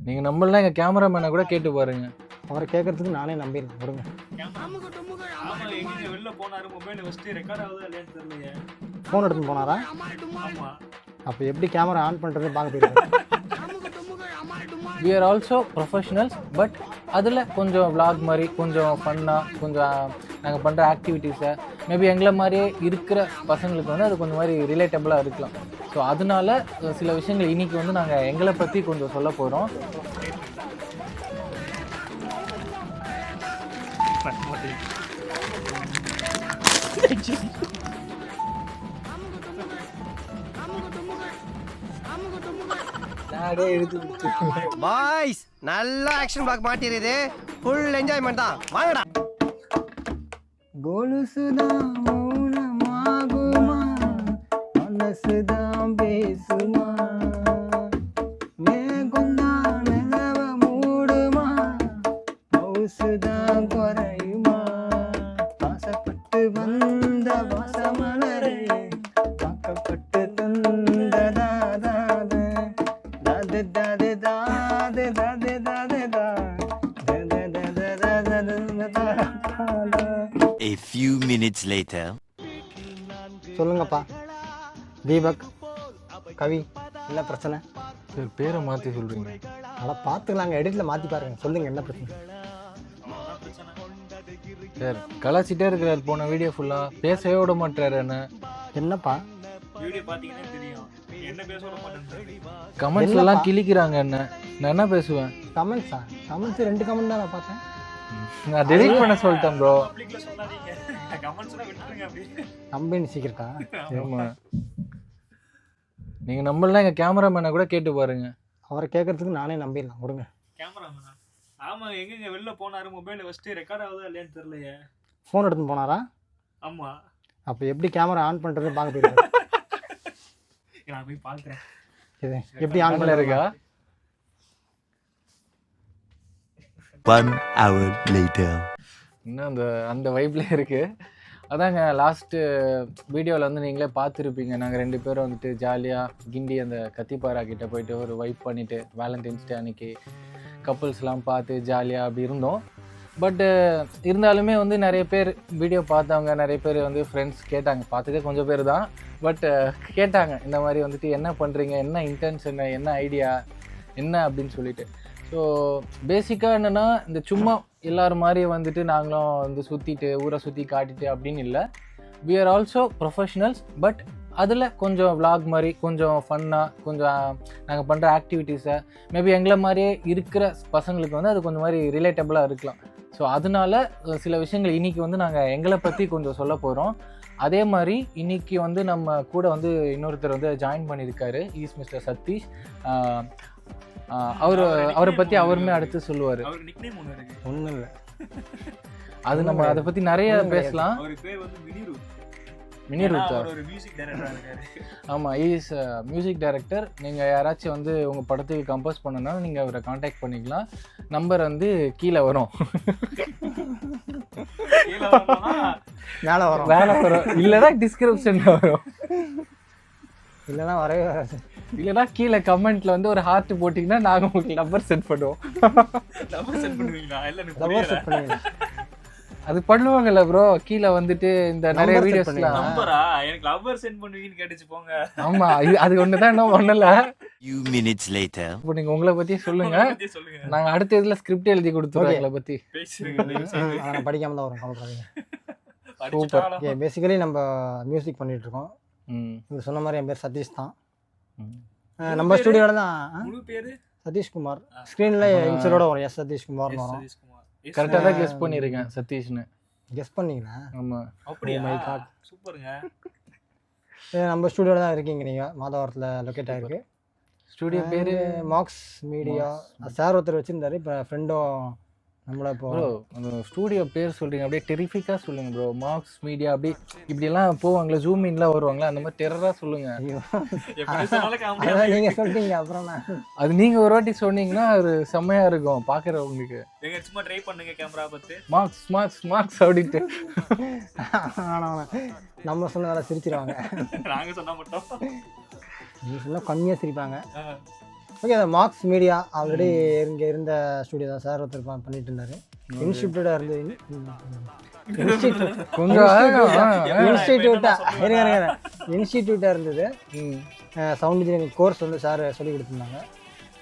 நீங்கள் நம்மளாம் எங்கள் கேமராமேனை கூட கேட்டு பாருங்க. அவரை கேட்கறதுக்கு நானே நம்பிடுறேன். கொடுங்க. வெளில போனாரு, மொபைல் வச்சுட்டு ரெக்கார்ட் ஆகுதா இல்லையான்னு தெரியலையே. ஃபோன் எடுத்துன்னு போனாரா? ஆமா. அப்போ எப்படி கேமரா ஆன் பண்ணுறது பார்க்க போயிருக்கேன். We are also professionals, but அதில் கொஞ்சம் vlog மாதிரி கொஞ்சம் ஃபன்னாக கொஞ்சம் நாங்கள் பண்ணுற ஆக்டிவிட்டீஸை மேபி எங்களை மாதிரியே இருக்கிற பசங்களுக்கு வந்து அது கொஞ்சம் மாதிரி ரிலேட்டபிளாக இருக்கலாம். ஸோ அதனால சில விஷயங்கள் இன்றைக்கி வந்து நாங்கள் எங்களை பற்றி கொஞ்சம் சொல்ல போகிறோம். பாய்ஸ் நல்ல ஆக்ஷன் பிளாக் மாட்டிருது. ஃபுல் என்ஜாய்மெண்ட் தான். வாங்கடா. கொலுசுதான் மௌனமாகுமா, மனசுதான் பேசுமா, மேகம்தான் நிலவ மூடுமா, மவுசுதான் குறையுமா, ஆசைப்பட்டு வந்த வாசமலரே பார்க்கப்பட்டு தந்ததாதாது தாது தாது தாது தாது தாது A few minutes later. சொல்லுங்கப்பா தீபக், கவி, என்ன பிரச்சனை? சார் பேரை மாற்றி சொல்கிறீங்க. அதை பார்த்துக்கலாங்க, எடிட்டில் மாற்றி பாருங்க. சொல்லுங்கள் என்ன பிரச்சனை? சார் கலாச்சிட்டே இருக்கிறார் போன வீடியோ ஃபுல்லாக, பேசவே விட மாட்டார். என்னப்பா வீடியோ பார்த்தீங்கன்னா தெரியும், என்ன பேச விட மாட்டேன். கமெண்ட்ஸ்லாம் கிழிக்கிறாங்க. நான் என்ன பேசுவேன்? கமெண்ட்ஸா? கமெண்ட்ஸ் 2 கமெண்ட் தான் நான் பார்த்தேன். நான் டெலிட் பண்ண சொல்லிட்டேன் ப்ரோ. பப்ளிக்ல சொல்லாதீங்க, கமெண்ட்ஸ்லாம் விட்டுருங்க. அப்படி கம்பெனி சீக்கிரட்டா? ஆமாம், நீங்கள் நம்மளாம் எங்கள் கேமராமேனை கூட கேட்டு பாருங்க. அவரை கேட்கறதுக்கு நானே நம்பிடலாம். கொடுங்க. கேமராமேனா? ஆமா, எங்கெங்க வெளில போனாரு, மொபைல் வச்சுட்டு ரெக்கார்ட் ஆகுதா இல்லையான்னு தெரியலையே. ஃபோன் எடுத்துன்னு போனாரா? ஆமா. அப்போ எப்படி கேமரா ஆன் பண்ணுறது பார்க்க போயிருக்கேன். நான் போய் பார்க்குறேன். இது எப்படி ஆன் ஆன்ல இருக்கா? 1 hour later. இன்னும் அந்த வைப்லேயே இருக்குது. அதாங்க லாஸ்ட்டு வீடியோவில் வந்து நீங்களே பார்த்துருப்பீங்க. நாங்கள் 2 பேரும் வந்துட்டு ஜாலியாக கிண்டி அந்த கத்திப்பாரா கிட்டே போயிட்டு ஒரு வைப் பண்ணிவிட்டு வேலண்டைன்ஸ் டே அன்றைக்கி கப்புள்ஸ்லாம் பார்த்து ஜாலியாக அப்படி இருந்தோம். பட்டு இருந்தாலுமே வந்து நிறைய பேர் வீடியோ பார்த்தவங்க, நிறைய பேர் வந்து ஃப்ரெண்ட்ஸ் கேட்டாங்க. பார்த்துக்க கொஞ்சம் பேர் தான், பட் கேட்டாங்க இந்த மாதிரி வந்துட்டு என்ன பண்ணுறீங்க, என்ன இன்டென்ஷன், என்ன ஐடியா என்ன அப்படின்னு சொல்லிட்டு. ஸோ பேசிக்காக என்னென்னா, இந்த சும்மா எல்லோரும் மாதிரி வந்துட்டு நாங்களும் வந்து சுற்றிட்டு ஊரை சுற்றி காட்டிட்டு அப்படின்னு இல்லை. we are also professionals, but அதில் கொஞ்சம் vlog மாதிரி கொஞ்சம் ஃபன்னாக கொஞ்சம் நாங்கள் பண்ணுற ஆக்டிவிட்டீஸை மேபி எங்களை மாதிரியே இருக்கிற பசங்களுக்கு வந்து அது கொஞ்சம் மாதிரி ரிலேட்டபிளாக இருக்கலாம். ஸோ அதனால சில விஷயங்கள் இன்றைக்கி வந்து நாங்கள் எங்களை பற்றி கொஞ்சம் சொல்ல போகிறோம். அதே மாதிரி இன்றைக்கி வந்து நம்ம கூட வந்து இன்னொருத்தர் வந்து ஜாயின் பண்ணியிருக்காரு. Is mister Satish. அவரை பற்றி அவருமே அடுத்து சொல்லுவார். ஒன்றும் இல்லை, அது நம்ம அதை பற்றி நிறைய பேசலாம். அவர் பேர் வந்து மினிரூத்தா? ஒரு மியூசிக் டைரக்டரா இருக்காரு. ஆமாம், இஸ் மியூசிக் டைரக்டர். நீங்கள் யாராச்சும் வந்து உங்கள் படத்துக்கு கம்போஸ் பண்ணனாலும் நீங்கள் அவரை காண்டாக்ட் பண்ணிக்கலாம். நம்பர் வந்து கீழே வரும். மேலே வரும். வேலை வரும், இல்லைனா டிஸ்கிரிப்ஷனில் வரும், இல்லைன்னா வரவே வராது. இல்லைனா கீழே கமெண்ட்டில் வந்து ஒரு ஹார்ட் போட்டிங்கன்னா நாங்கள் உங்களுக்கு நம்பர் சென்ட் பண்ணுவோம். நம்பர் சென்ட் பண்ணுவீங்களா? இல்லை, நம்பர் செட் பண்ணுவீங்க. அது பண்ணுவாங்கல்ல ப்ரோ, கீழே வந்துட்டு இந்த நிறைய வீடியோஸ்லாம். நம்பரா? எனக்கு லவ்வர் சென்ட் பண்ணுவீங்கன்னு கேட்டுச்சு போங்க. ஆமா, அது ஒன்று தான், இன்னும் ஒன்றும். Few minutes later. இப்போ நீங்கள் உங்களை பற்றி சொல்லுங்க. நாங்கள் அடுத்த இதில் ஸ்கிரிப்ட் எழுதி கொடுத்துருவோம் எங்களை பற்றி. நான் படிக்காமல் தான் வரும், கவலைப்படாதீங்க. சூப்பர். ஓகே, பேசிக்கலி நம்ம மியூசிக் பண்ணிகிட்டு இருக்கோம். நீங்கள் சொன்ன மாதிரி என் பேர் சதீஷ் தான். நம்ம ஸ்டுடியோவில் தான். முழு பேரு சதீஷ்குமார். ஸ்க்ரீனில் இன்சரோட வரும், எஸ் சதீஷ்குமார்னு வரும். கரெக்டாக தான் கெஸ் பண்ணியிருக்கேன், சதீஷ்னு. கெஸ் பண்ணீங்களா? ஆமாம். அப்படியா? மை காட், சூப்பருங்க. நம்ம ஸ்டுடியோவில் தான் இருக்கீங்க. நீங்கள் மாதவரத்தில் லொக்கேட் ஆகிருக்கு. ஸ்டுடியோ பேர் மாக்ஸ் மீடியா. சார் ஒருத்தர் வச்சுருந்தாரு, இப்போ ஃப்ரெண்டும் நம்மள. இப்போ ப்ரோ அந்த ஸ்டூடியோ பேர் சொல்கிறீங்க, அப்படியே டெரிஃபிக்காக சொல்லுங்கள் ப்ரோ. மார்க்ஸ் மீடியா அப்படி இப்படியெல்லாம் போவாங்களே, ஜூம் இன்லாம் வருவாங்களா, அந்த மாதிரி டெரராக சொல்லுங்கள். அதான் நீங்கள் சொல்லிட்டீங்க, அப்புறம் அது நீங்கள் ஒரு வாட்டி சொன்னீங்கன்னா அது செம்மையாக இருக்கும் பார்க்குறவங்களுக்கு. சும்மா ட்ரை பண்ணுங்க கேமரா பார்த்து, மார்க்ஸ் மார்க்ஸ் மார்க்ஸ் அப்படின்ட்டு. நம்ம சொன்ன வேலை சிரிச்சிருவாங்க. நாங்கள் சொன்னால் மட்டும் நீ ஃபுல்லாக கம்மியாக சிரிப்பாங்க. ஓகே, அந்த மார்க்ஸ் மீடியா ஆல்ரெடி இங்கே இருந்த ஸ்டுடியோ தான் சார் ஒருத்தர் பண்ணிட்டு இருந்தார். இன்ஸ்டியூட்டாக இருந்தது இன்ஸ்டியூட்டாக இருந்தது. சவுண்ட் இன்ஜினியரிங் கோர்ஸ் வந்து சார் சொல்லி கொடுத்துருந்தாங்க.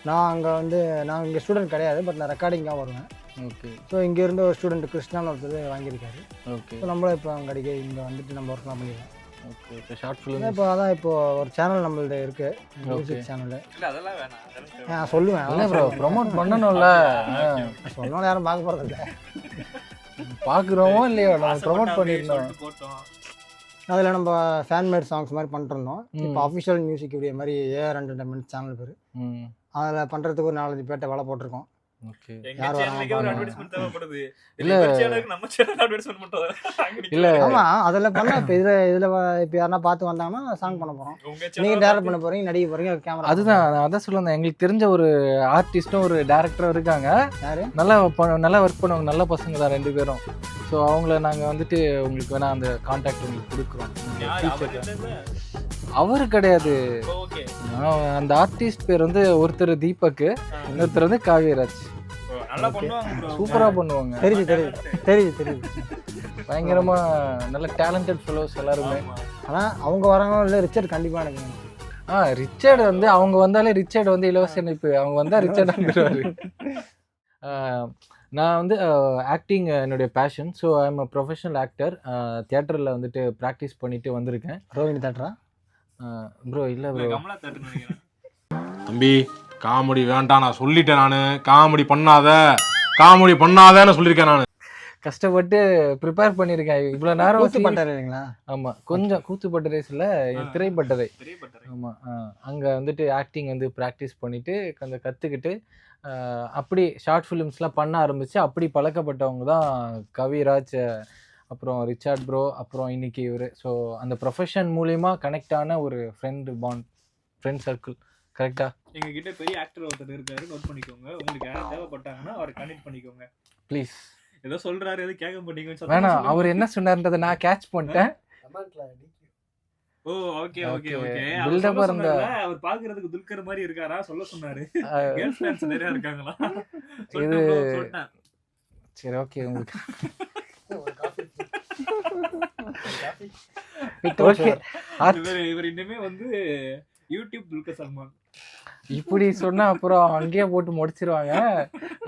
நான் அங்கே வந்து நான் இங்கே ஸ்டூடெண்ட் கிடையாது, பட் நான் ரெக்கார்டிங்காக வருவேன். ஓகே. ஸோ இங்கேருந்து ஒரு ஸ்டூடெண்ட் கிருஷ்ணான்னு ஒருத்தர் வாங்கியிருக்காரு. ஓகே. ஸோ நம்மளும் இப்போ அங்கே அடிக்க இங்கே வந்துட்டு நம்ம ஒர்க்லாம் பண்ணிடுவோம். ஓகே. இப்போ ஷார்ட் ஃபிலிம் இப்போ அதான் இப்போது ஒரு சேனல் நம்மள்ட்ட இருக்குது, மியூசிக் சேனல். இல்ல அதெல்லாம் வேணாம். நான் சொல்லுவேன். இல்லை ப்ரோ, ப்ரொமோட் பண்ணணும்ல. சொன்னாலும் யாரும் பார்க்க போகிறது இல்லை. பார்க்குறோமோ இல்லையோ நம்ம ப்ரொமோட் பண்ணியிருந்தோம். போட்டோம். அதில் நம்ம ஃபேன்மேட் சாங்ஸ் மாதிரி பண்ணிருந்தோம். இப்போ அஃபிஷியல் மியூசிக் வீடியோ மாதிரி ஏஆர் என்டர்டைன்மெண்ட் சேனல் பேர். அதில் பண்ணுறதுக்கு ஒரு 4-5 பேர்ட்ட வேலை போட்டிருக்கோம். ஓகே. எங்க சேனலுக்கு ஒரு அட்வர்டைஸ்மென்ட் தேவைப்படுது. இல்ல சேனலுக்கு நம்ம சேனல் அட்வர்டைஸ்மென்ட் பண்றோம். இல்ல ஆமாம், அதில் பண்ணால் இப்போ இதில் இப்போ யாருன்னா பார்த்து வந்தாங்கன்னா சாங் பண்ண போகிறோம். நீங்கள் டேரக்ட் பண்ண போகிறீங்க, நடிக்க போகிறீங்க, கேமரா. அதுதான் நான் அதான் சொல்லுவேன். எங்களுக்கு தெரிஞ்ச ஒரு ஆர்டிஸ்ட்டும் ஒரு டேரக்டரும் இருக்காங்க. யாரு? நல்லா ஒர்க் பண்ணுவாங்க, நல்ல பசங்க தான் 2 பேரும். ஸோ அவங்கள நாங்கள் வந்துட்டு உங்களுக்கு வேணா அந்த கான்டாக்ட் உங்களுக்கு கொடுக்குறோம். அவரு கிடையாது, ஓகே. அந்த ஆர்டிஸ்ட் பேர் வந்து ஒருத்தர் தீபக், இன்னொருத்தர் வந்து காவியராஜ். நல்லா பண்ணுவாங்க bro. சூப்பரா பண்ணுவாங்க. தெரியுது. பயங்கரமா நல்ல டேலண்டட் ஃபெலோஸ் எல்லாருமே. ஆனால் அவங்க வராங்களோ இல்லை, ரிச்சர்ட் கண்டிப்பாக எனக்கு. ரிச்சர்ட் வந்து அவங்க வந்தாலே ரிச்சர்ட் வந்து இலவச இணைப்பு, அவங்க வந்தால் ரிச்சர்ட் வந்துடுவாரு. நான் வந்து ஆக்டிங் என்னுடைய passion. So I am a professional actor. தியேட்டரில் வந்துட்டு ப்ராக்டிஸ் பண்ணிட்டு வந்திருக்கேன். ரோஹிணி தேட்டரா ப்ரோ? இல்லை ப்ரோ, கமலா தேட்டர் நினைக்கிறேன். தம்பி காமெடி வேண்டாம், நான் சொல்லிட்டேன். நான் காமெடி பண்ணாதேன்னு சொல்லியிருக்கேன். நான் கஷ்டப்பட்டு ப்ரிப்பேர் பண்ணியிருக்கேன் இவ்வளோ நேரம். கூத்துப்பட்டறை இல்லைங்களா? ஆமாம், கொஞ்சம் கூத்துப்பட்டறை இல்லை, திரைப்பட்டறை. ஆமாம், அங்கே வந்துட்டு ஆக்டிங் வந்து ப்ராக்டிஸ் பண்ணிவிட்டு கொஞ்சம் கற்றுக்கிட்டு அப்படி ஷார்ட் ஃபிலிம்ஸ்லாம் பண்ண ஆரம்பித்து அப்படி பழக்கப்பட்டவங்க தான் கவிராஜ், அப்புறம் ரிச்சார்ட் ப்ரோ, அப்புறம் இன்னைக்கு இவர். ஸோ அந்த ப்ரொஃபஷன் மூலிமா கனெக்ட் ஆன ஒரு ஃப்ரெண்ட் சர்க்கிள். கரெக்டா? எங்ககிட்ட பெரிய ஆக்டர் ஒருத்தர் இருக்காரு, நோட் பண்ணிக்கோங்க. உங்களுக்கு யாரும் தேவைப்பட்டாங்கன்னா அவரை கனெக்ட் பண்ணிக்கோங்க ப்ளீஸ். ஏதோ சொல்றாரு, எது கேட்க மாட்டீங்கன்னு வேணாம், அவர் என்ன சொன்னார்ன்றதை நான் கேட்ச் பண்ணிட்டேன். ஓ ஓகே ஓகே ஓகே. பில்டப் இருந்த அவர் பாக்குறதுக்கு துல்கர் மாதிரி இருக்காரா சொல்ல சொன்னாரு. கேர்ள் ஃபிரெண்ட்ஸ் நிறைய இருக்காங்களா? இது சொல்லிட்டேன். சரி ஓகே. உங்களுக்கு இவர் இன்னுமே வந்து யூடியூப் துல்கர் சல்மான் இப்படி சொன்னா அப்புறம் அங்கேயே போட்டு முடிச்சிருவாங்க.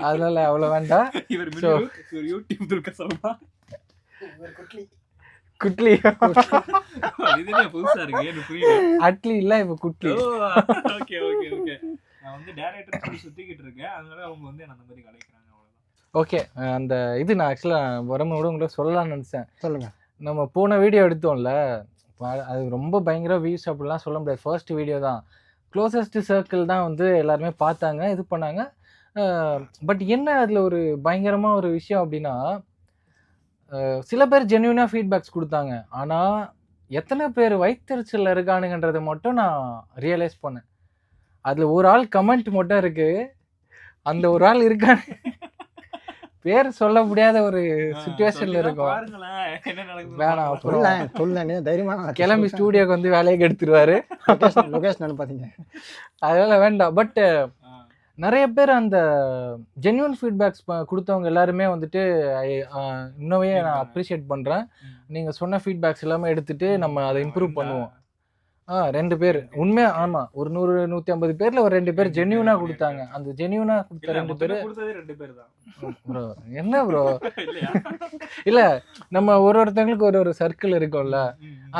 அதனால அவ்வளவு வேண்டாம். இவர் யூடியூப் துல்கர் சல்மான் குட்லி. இதுனே புதுசா இருக்கு, எனக்கு புரியல. அட்லி இல்ல, இப்ப குட்லி. Okay okay okay. நான் வந்து டைரக்டர் சொல்லி சுத்திக்கிட்டு இருக்கேன், அதனால அவங்க வந்து என்ன அந்த மாதிரி கலைக்கிறாங்க, அவ்வளவுதான். ஓகே. அந்த இது நான் ஆக்சுவலா வரும்போது உங்களுக்கு சொல்லலாம்னு நினைச்சேன். சொல்லுங்க. நம்ம போன வீடியோ எடுத்தோம்ல, அது ரொம்ப பயங்கர வியூஸ் அப்படிலாம் சொல்ல முடியாது. ஃபர்ஸ்ட் வீடியோ தான், க்ளோசஸ்ட் சர்க்கிள் தான் வந்து எல்லாருமே பார்த்தாங்க, இது பண்ணாங்க. பட் என்ன அதில் ஒரு பயங்கரமாக ஒரு விஷயம் அப்படின்னா, சில பேர் ஜென்யூனாக ஃபீட்பேக்ஸ் கொடுத்தாங்க. ஆனால் எத்தனை பேர் வயிற்றுச்சலில் இருக்கானுங்கன்றதை மட்டும் நான் ரியலைஸ் பண்ணேன். அதில் ஒரு ஆள் கமெண்ட் மட்டும் இருக்குது, அந்த ஒரு ஆள் இருக்கான்னு பேர் சொல்ல முடியாத ஒரு சுச்சுவேஷன்ல இருக்கும். வேணாம், அப்புறம் தைரியமா கிளம்பி ஸ்டூடியோக்கு வந்து வேலையை எடுத்துருவாரு. லொகேஷன் பார்த்தீங்க, அதெல்லாம் வேண்டாம். பட் நிறைய பேர் அந்த ஜென்யூன் ஃபீட்பேக்ஸ் கொடுத்தவங்க எல்லாருமே வந்துட்டு இன்னுமே நான் அப்ரிஷியேட் பண்ணுறேன். நீங்கள் சொன்ன ஃபீட்பேக்ஸ் எல்லாமே எடுத்துகிட்டு நம்ம அதை இம்ப்ரூவ் பண்ணுவோம். 2 பேர் உண்மையா, ஆமாம், ஒரு 100-150 பேரில் ஒரு 2 பேர் ஜென்யூனாக கொடுத்தாங்க. அந்த ஜென்யூனாக கொடுத்த 2 பேர் ப்ரோ. என்ன ப்ரோ? இல்லை, நம்ம ஒருத்தங்களுக்கு ஒரு சர்க்கிள் இருக்கும்ல,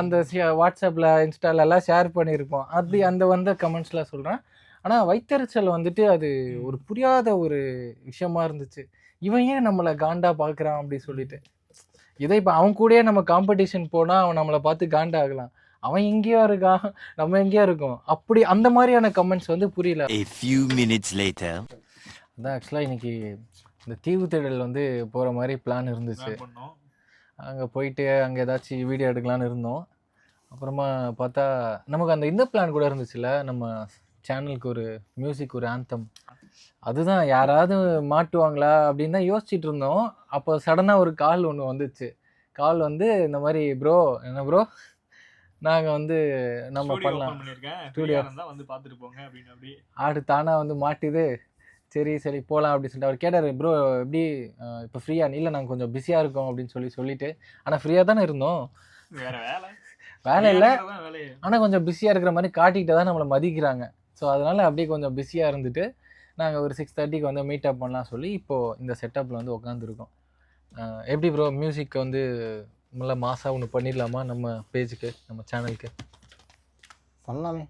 அந்த வாட்ஸ்அப்பில் இன்ஸ்டால எல்லாம் ஷேர் பண்ணியிருப்போம். அப்படி அந்த வந்த கமெண்ட்ஸ்லாம் சொல்கிறேன். ஆனால் வைத்தறிச்சல் வந்துட்டு அது ஒரு புரியாத ஒரு விஷயமா இருந்துச்சு. இவன் ஏன் நம்மளை காண்டா பார்க்குறான் அப்படி சொல்லிட்டு. இதை இப்போ அவன் கூடயே நம்ம காம்படிஷன் போனால் அவன் நம்மளை பார்த்து காண்டா ஆகலாம். அவன் எங்கேயோ இருக்கான், நம்ம எங்கேயோ இருக்கோம். அப்படி அந்த மாதிரியான கமெண்ட்ஸ் வந்து புரியல. A few minutes later. அதான் ஆக்சுவலாக இன்னைக்கு இந்த தீவு தேடல் வந்து போகிற மாதிரி பிளான் இருந்துச்சு. அங்கே போயிட்டு அங்கே ஏதாச்சும் வீடியோ எடுக்கலான்னு இருந்தோம். அப்புறமா பார்த்தா நமக்கு அந்த இந்த பிளான் கூட இருந்துச்சுல்ல, நம்ம சேனலுக்கு ஒரு மியூசிக், ஒரு ஆந்தம். அதுதான் யாராவது மாட்டுவாங்களா அப்படின்னு தான் யோசிச்சுட்டு இருந்தோம். அப்போ சடனாக ஒரு கால் ஒன்று வந்துச்சு. கால் வந்து இந்த மாதிரி, ப்ரோ என்ன ப்ரோ நாங்கள் வந்து நம்ம ஸ்டுடியோ பண்ணலாம். ஓபன் பண்ணிருக்கேன், Studio. ஃப்ரீயா இருந்தா வந்து பாத்துட்டு போங்க அப்படின்னு அப்படி. ஆடு தானாக வந்து மாட்டுது. சரி போகலாம் அப்படின்னு சொல்லிட்டு அவர் கேட்டார், ப்ரோ எப்படி இப்போ ஃப்ரீயா? இல்லை நாங்கள் கொஞ்சம் பிஸியாக இருக்கோம் அப்படின்னு சொல்லிட்டு, ஆனால் ஃப்ரீயாக தானே இருந்தோம், வேற வேலை வேலை இல்லை, தான் வேலையே. ஆனால் கொஞ்சம் பிஸியாக இருக்கிற மாதிரி காட்டிக்கிட்டு தான் நம்மளை மதிக்கிறாங்க. ஸோ அதனால் அப்படியே கொஞ்சம் பிஸியாக இருந்துட்டு நாங்கள் ஒரு 6:30க்கு வந்து மீட் அப் பண்ணலாம் சொல்லி இப்போது இந்த செட்டப்பில் வந்து உட்காந்துருக்கோம். எப்படி ப்ரோ மியூசிக் வந்து நல்லா மாசாக ஒன்று பண்ணிடலாமா நம்ம பேஜுக்கு, நம்ம சேனலுக்கு? பண்ணலாமே.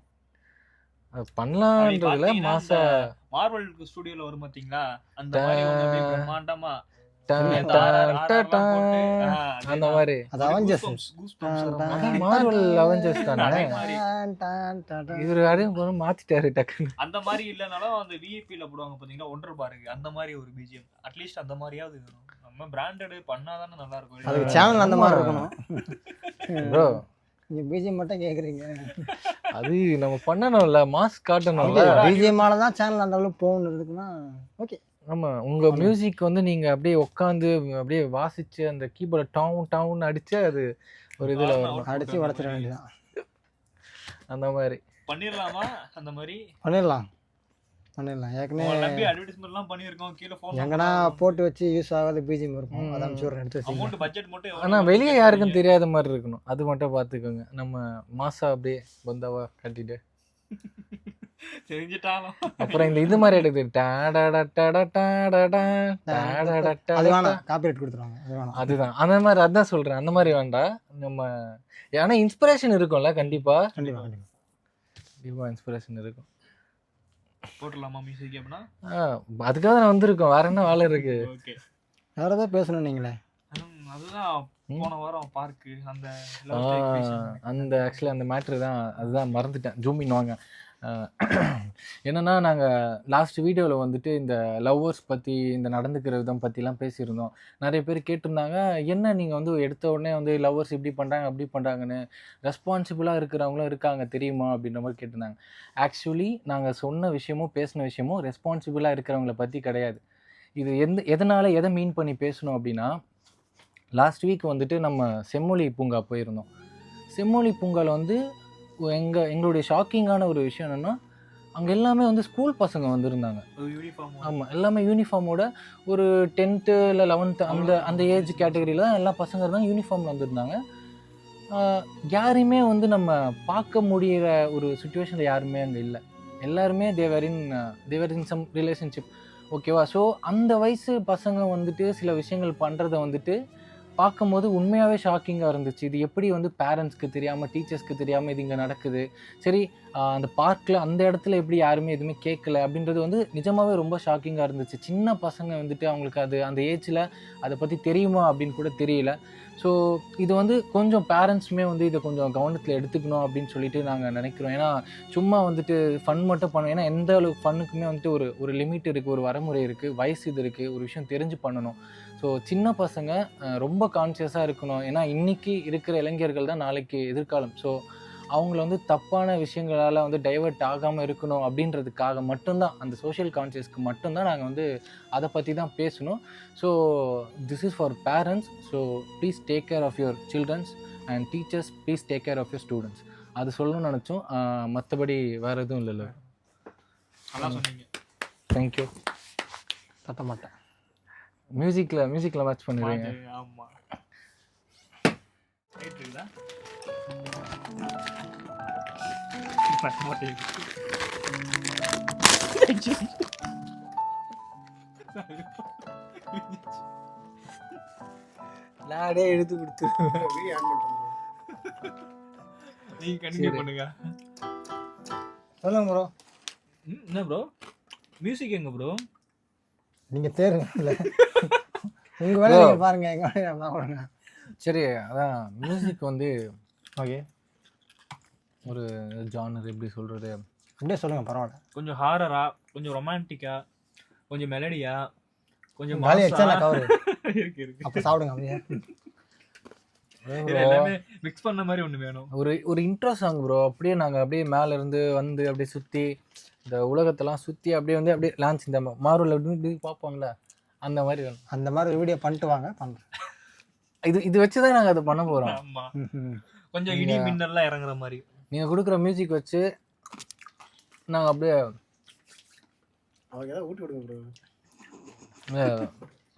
அது பண்ணலான்றதுல மாசா மார்வல் ஸ்டுடியோல வரும் பாத்தீங்களா, அந்த மாதிரி ஒண்ணு அப்படியே பிரம்மாண்டமா அந்த மாதிரி அது அவெஞ்சர்ஸ். மார்வல் அவெஞ்சர்ஸ் தானே இவர் யாரையும் மாத்திட்டாரு டக்குன்னு. அந்த மாதிரி இல்லனாலும் அந்த விஐபில போடுவாங்க பாத்தீங்களா ஒன்றரை பாருங்க, அந்த மாதிரி ஒரு பிஜிஎம் அட்லீஸ்ட் அந்த மாதிரியாவது வேணும். நம்ம பிராண்டட் பண்ணாதானே நல்லா இருக்கும். அது சேனல் அந்த மாதிரி இருக்கணும் ப்ரோ. நீங்க பிஜிஎம் மட்டும் கேக்குறீங்க, அது நம்ம பண்ணணும்ல, மாஸ் காட்டணும்ல. பிஜிஎம்மால தான் சேனல் அந்த அளவுக்கு போகணுன்றதுக்குன்னா ஓகே. ஆமா, உங்க மியூசிக் வந்து நீங்க அப்படியே உட்காந்து அப்படியே வாசிச்சு அந்த கீபோர்ட டவுன் அடிச்சு அது ஒரு இதுல வரணும். அடிச்சு உடச்சிட வேண்டியதான். அந்த மாதிரி பண்ணிரலாமா? அந்த மாதிரி பண்ணிடலாம். ஏற்கனவே நம்பி அட்வர்டைஸ்மென்ட்லாம் பண்ணிருக்கோம். கீழ ஃபோன் எங்கன்னா போட்டு வச்சு யூஸ் ஆகாத பிஜிஎம் இருக்கும், அதை அனுப்பிச்சு விட்றேன், எடுத்து வச்சுக்கோங்க. அமௌண்ட் பட்ஜெட் மட்டும் எவ்வளவு? ஆனா வெளியே யாருக்கும் தெரியாத மாதிரி இருக்கணும், அது மட்டும் பார்த்துக்கோங்க. நம்ம மாசா அப்படியே பந்தாவா கட்டிட்டு தெரிஞ்சிட்டாலும் அப்புறம் இந்த இது மாதிரி எடுக்குது அது வேணாம், காப்பிரைட் கொடுத்துருவாங்க, அது வேணாம். அதுதான் அந்த மாதிரி, அதான் சொல்றேன், அந்த மாதிரி வேண்டாம். நம்ம ஏன்னா இன்ஸ்பிரேஷன் இருக்கும்ல, கண்டிப்பா இன்ஸ்பிரேஷன் இருக்கும். போட்டுடலாமா மியூசிக் அப்படின்னா? அதுக்காக நான் வந்திருக்கோம், வேற என்ன வேலை இருக்கு? ஓகே, வேற ஏதாவது பேசணும் நீங்களே. அதுதான் போன வாரம் பார்க்கு அந்த அந்த ஆக்சுவலி அந்த மேட்ரு தான், அதுதான் மறந்துட்டேன். ஜூமின் வாங்க. என்னன்னா நாங்கள் லாஸ்ட் வீடியோவில் வந்துட்டு இந்த லவ்வர்ஸ் பற்றி, இந்த நடந்துக்கிற விதம் பற்றிலாம் பேசியிருந்தோம். நிறைய பேர் கேட்டிருந்தாங்க, என்ன நீங்கள் வந்து எடுத்த உடனே வந்து லவ்வர்ஸ் இப்படி பண்ணுறாங்க அப்படி பண்ணுறாங்கன்னு, ரெஸ்பான்சிபிளாக இருக்கிறவங்களும் இருக்காங்க தெரியுமா அப்படின்ற மாதிரி கேட்டிருந்தாங்க. ஆக்சுவலி நாங்கள் சொன்ன விஷயமும் பேசின விஷயமும் ரெஸ்பான்சிபிளாக இருக்கிறவங்கள பற்றி கிடையாது. இது எதனால் எதை மீன் பண்ணி பேசணும் அப்படின்னா, லாஸ்ட் வீக் வந்துட்டு நம்ம செம்மொழி பூங்கா போயிருந்தோம். செம்மொழி பூங்காவில் வந்து எங்களுடைய ஷாக்கிங்கான ஒரு விஷயம் என்னென்னா, அங்கே எல்லாமே வந்து ஸ்கூல் பசங்க வந்திருந்தாங்க. ஆமாம், எல்லாமே யூனிஃபார்மோட ஒரு 10th இல்லை 11th அந்த ஏஜ் கேட்டகரியில் தான் எல்லா பசங்க இருந்தாங்க, யூனிஃபார்மில் வந்திருந்தாங்க. யாரையுமே வந்து நம்ம பார்க்க முடிகிற ஒரு சுச்சுவேஷனில் யாருமே அங்கே இல்லை. எல்லாருமே தேவர் இன் சம் ரிலேஷன்ஷிப், ஓகேவா? ஸோ அந்த வயசு பசங்க வந்துட்டு சில விஷயங்கள் பண்ணுறதை வந்துட்டு பார்க்கும்போது உண்மையாகவே ஷாக்கிங்காக இருந்துச்சு. இது எப்படி வந்து பேரண்ட்ஸ்க்கு தெரியாமல், டீச்சர்ஸ்க்கு தெரியாமல் இது இங்கே நடக்குது? சரி, அந்த பார்க்கில் அந்த இடத்துல எப்படி யாருமே எதுவுமே கேட்கல அப்படின்றது வந்து நிஜமாகவே ரொம்ப ஷாக்கிங்காக இருந்துச்சு. சின்ன பசங்க வந்துட்டு அவங்களுக்கு அது அந்த ஏஜில் அதை பற்றி தெரியுமா அப்படின்னு கூட தெரியல. ஸோ இது வந்து கொஞ்சம் பேரண்ட்ஸுமே வந்து இதை கொஞ்சம் கவனத்தில் எடுத்துக்கணும் அப்படின்னு சொல்லிட்டு நாங்கள் நினைக்கிறோம். ஏன்னா சும்மா வந்துட்டு ஃபன் மட்டும் பண்ணணும். ஏன்னா எந்த அளவுக்கு ஃபன்னுக்குமே வந்துட்டு ஒரு லிமிட் இருக்குது, ஒரு வரமுறை இருக்குது, வயசு இது இருக்குது, ஒரு விஷயம் தெரிஞ்சு பண்ணணும். ஸோ சின்ன பசங்க ரொம்ப கான்சியஸாக இருக்கணும். ஏன்னா இன்றைக்கி இருக்கிற இளைஞர்கள் தான் நாளைக்கு எதிர்காலம். ஸோ அவங்கள வந்து தப்பான விஷயங்களால் வந்து டைவர்ட் ஆகாமல் இருக்கணும் அப்படின்றதுக்காக மட்டும்தான், அந்த சோஷியல் கான்சியஸ்க்கு மட்டும்தான் நாங்கள் வந்து அதை பற்றி தான் பேசணும். So this is for parents. So please take care of your childrens and teachers, please take care of your students. அது சொல்லணும்னு நினச்சோம், மற்றபடி வேறு எதுவும் இல்லைல்ல. தேங்க்யூ. தட்ட மாட்டேன். மியூசிக்கில் மேட்ச் பண்ணிடுவீங்க. ஆமாம், நானே எடுத்து கொடுத்துருவேன். நீங்க கண்டினியூ பண்ணுங்க. சொல்லுங்க ப்ரோ. என்ன ப்ரோ மியூசிக் எங்க ப்ரோ? நீங்க தேருங்க, உங்க வேலையை நீங்க பாருங்க, எங்க வேலையை நான் பாருங்க. சரி, அதான் மியூசிக் வந்து ஓகே, ஒரு ஜானர் எப்படி சொல்கிறது அப்படியே சொல்லுங்கள், பரவாயில்ல. கொஞ்சம் ஹாரரா, கொஞ்சம் ரொமான்டிக்கா, கொஞ்சம் மெலடியா, கொஞ்சம் காலி அடிச்சா நான் கவர் இருக்கு. அப்போ சாப்பிடுங்க அப்படியே. எல்லாமே மிக்ஸ் பண்ண மாதிரி ஒன்று வேணும். ஒரு இன்ட்ரோ சாங் ப்ரோ. அப்படியே நாங்கள் அப்படியே மேலேருந்து வந்து அப்படியே சுற்றி இந்த உலகத்தெல்லாம் சுற்றி அப்படியே வந்து அப்படியே லான்ச் இந்த மார்வல் இப்படி பார்ப்போம்ல, அந்த மாதிரி வேணும். அந்த மாதிரி ஒரு வீடியோ பண்ணிட்டு வாங்க, பண்ணுறேன். இது வச்சு தான் நாங்கள் அதை பண்ண போகிறோம். ஆமாம், கொஞ்சம் இடி மின்னல்லாம் இறங்குற மாதிரி. நீங்கள் கொடுக்குற மியூசிக் வச்சு நாங்கள் அப்படியே அவங்க ஏதாவது ஊட்டி விடுங்க ப்ரோ.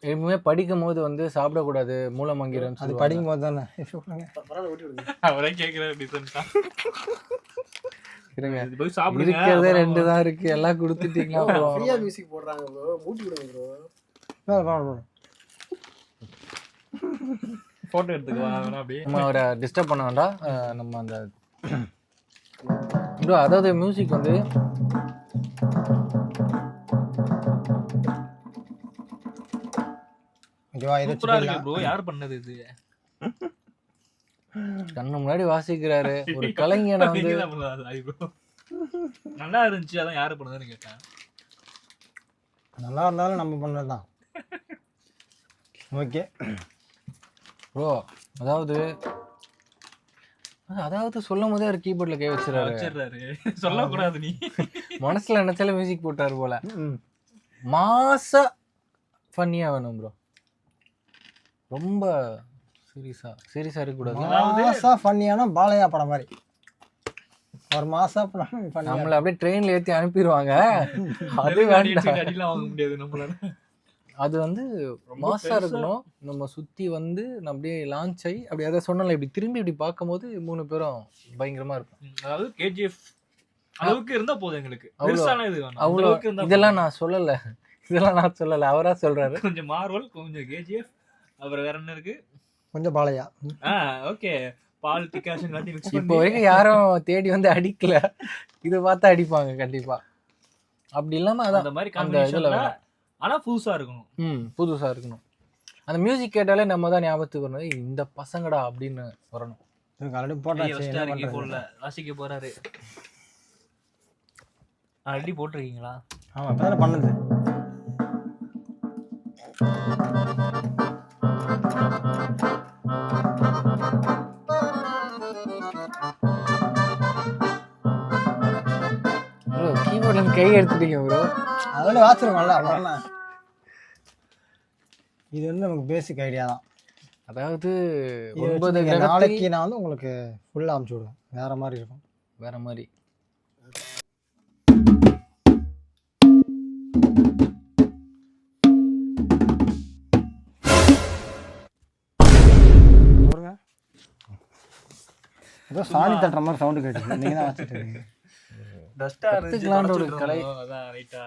எப்பவுமே படிக்கும் போது வந்து சாப்பிடக்கூடாது மூளை மங்கிரன்னு அது சொல்லி படிக்கும் போது தானே பரவாயில்ல ஊட்டி விடுங்க. அவரே கேட்குற டிசன்ட்டா இருங்க. போய் சாப்பிடுங்க. இருக்கிறதே 2 தான் இருக்கு, எல்லாம் கொடுத்துட்டீங்களா? ஃப்ரீயா மியூசிக் போடுறாங்க ப்ரோ, ஊட்டி விடுங்க ப்ரோ. பரவாயில்ல போட்டோ எடுத்துக்கலாம் அப்படியே. நம்ம அவரை டிஸ்டர்ப் பண்ண வேண்டாம். நம்ம அந்த ப்ரோ அதாவது மியூசிக் வந்து சூப்பரா இருக்கு ப்ரோ. யார் பண்ணது இது? கண்ணு முன்னாடி வாசிக்கிறாரு ஒரு கலைஞனை வந்து. நல்லா இருந்துச்சு, அதான் யாரு பண்ணதுன்னு கேட்டேன். நல்லா இருந்தாலும் நம்ம பண்ணதுதான். ஓகே ப்ரோ அதாவது சொல்லும் போதே ஒரு கீபோர்ட்ல கை வச்சிடறாரு. சொல்லக்கூடாது நீ. மனசுல நினைச்சால மியூசிக் போட்டாரு போல. மாசா ஃபன்னியா வேணும் ப்ரோ, ரொம்ப சீரியஸா இருக்கக்கூடாது. மாசா ஃபன்னியானா பாலையா படம் மாதிரி ஒரு மாசா படம். நம்மள அப்படியே ட்ரெயின்ல ஏத்தி அனுப்பிடுவாங்க, அது வேண்டாம். அடிலாம் வாங்க முடியாது நம்மளால. அது வந்து மாசா இருக்கணும். நம்ம சுத்தி வந்து நம்ம அப்படியே லான்ச் ஆகி அப்படி அதை சொன்னல இப்படி திரும்பி இப்படி பார்க்கும்போது 3 பேரும் பயங்கரமா இருக்கும். அதாவது கேஜிஎஃப் அளவுக்கு இருந்தா போதும் எங்களுக்கு. பெருசான இது வேணும். அவ்வளோ இதெல்லாம் நான் சொல்லல, அவரா சொல்றாரு. கொஞ்சம் மார்வல், கொஞ்சம் கேஜிஎஃப், அப்புறம் வேற என்ன இருக்கு? கொஞ்சம் பாலையா. ஓகே, பால் டிகாஷன் காட்டி மிக்ஸ் பண்ணி. இப்போ வரைக்கும் யாரும் தேடி வந்து அடிக்கல, இதை பார்த்தா அடிப்பாங்க கண்டிப்பா. அப்படி இல்லாம அதான் அந்த மாதிரி அந்த இதுல ஆனா புதுசா இருக்கணும். புதுசா இருக்கணும். அந்த மியூசிக் கேட்டாலே நம்ம தான் ஞாபகத்துக்கு வரணும், இந்த பசங்கடா அப்படின்னு வரணும். ஆல்ரெடி போட்டாச்சு, போடல, வாசிக்க போறாரு. ஆல்ரெடி போட்டிருக்கீங்களா? ஆமா இப்பதான் பண்ணது. ப்ரோ கீபோர்ட்ல கை எடுத்துட்டீங்க ப்ரோ. அதோட வாசிருக்கோம்ல. இது வந்து நமக்கு பேசிக் ஐடியா தான். அதாவது 9 நாளைக்கு நான் வந்து உங்களுக்கு ஃபுல்லா அமுச்சு விடுவேன். வேற மாதிரி இருக்கும். வேற மாதிரி பாருங்க. ஏதோ சாணி தட்டுற மாதிரி சவுண்ட் கேட்டுச்சு. நீங்க தான் வச்சிட்டு இருக்கீங்க. டஸ்டா கத்துக்கலாம்ன்ற ஒரு கலை. அதான் ரைட்டா.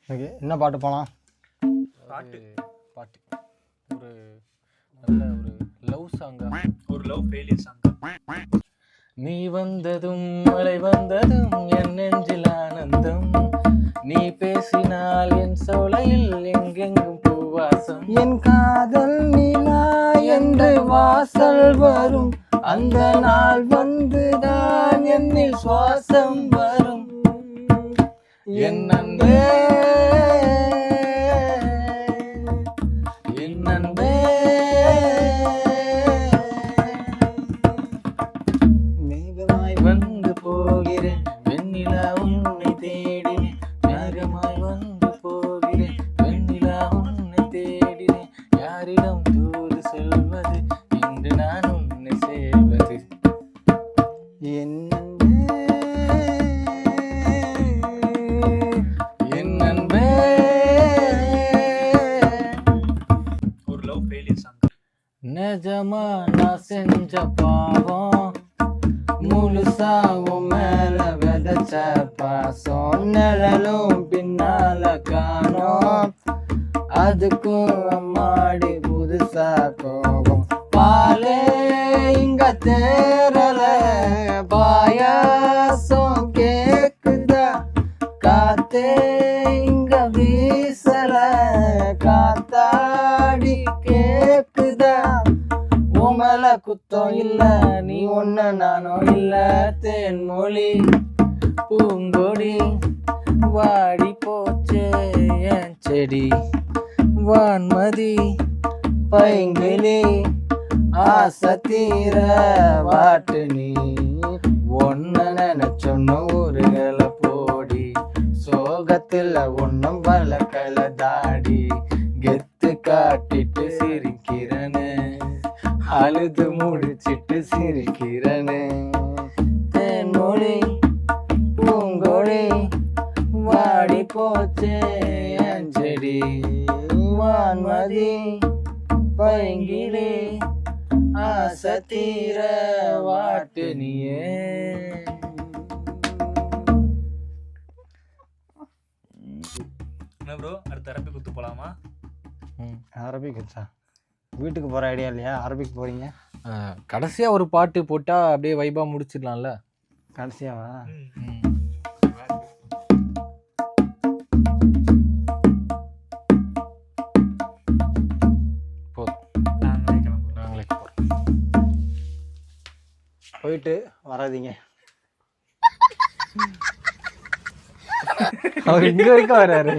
ஓகே, என்ன பாட்டு போலாம்? பாட்டு ஒரு நல்ல ஒரு லவ் சாங்கா, ஒரு லவ் ஃபெயிலியர் சாங். நீ வந்ததும் மழை வந்ததும் என் நெஞ்சில் ஆனந்தம், நீ பேசினால் என் சோலையில் எங்கெங்கும் பூவாசம், என் காதல் நிலா என்று வாசல் வரும், அந்த நாள் வந்துதான் என்னில் சுவாசம் வரும். என் அன்பே என் அன்பே மேகமாய் வந்து போகிறேன் வெண்ணிலா உன்னை தேடினேன், மேகமாய் வந்து போகிறேன் வெண்ணிலா உன்னை தேடினேன், யாரிடம் தூது செல்வது இன்று நான் உன்னை சேர்வது. என் அன்பே ஒரு லவ் ஃபெயிலியர் சாங். நிஜமா நான் செஞ்ச பாவம் முழுசா உன் மேல விதைச்ச பாசம், நிழலும் பின்னால காணோம், அதுக்கும் அம்மாடி புதுசா கோபம், பாலே இங்க தேரல பாயாசம் கேக்குதா, காத்தே இங்க வீசல காத்தாடி கேக்குதா, உமல குத்தம் இல்ல நீ ஒண்ணு நானும் இல்ல, தேன்மொழி பூங்கொடி வாடி போச்சே என் செடி, வான்மதி பைங்கிளி ஆசை தீர வாட்டு நீ, ஒன்ன நினைச்சொன்னு ஊருகளை போடி, சோகத்துல ஒன்னும் வளர்க்கல தாடி, கெத்து காட்டிட்டு சிரிக்கிறனே, போச்சே என் செடி வான்மதி பைங்கிலே ஆசத்தீர வாட்டு நீயே. என்ன ப்ரோ அடுத்த அரபி குத்து போலாமா? அரபிக் வச்சா வீட்டுக்கு போகிற ஐடியா இல்லையா? அரபிக் போகிறீங்க கடைசியா ஒரு பாட்டு போட்டா அப்படியே வைபா முடிச்சிடலாம்ல. கடைசியாவா? நாங்களே கிளம்புறோம். நாங்களே போறோம். போயிட்டு வராதீங்க. அவர் இங்க வரைக்கும் வராரு.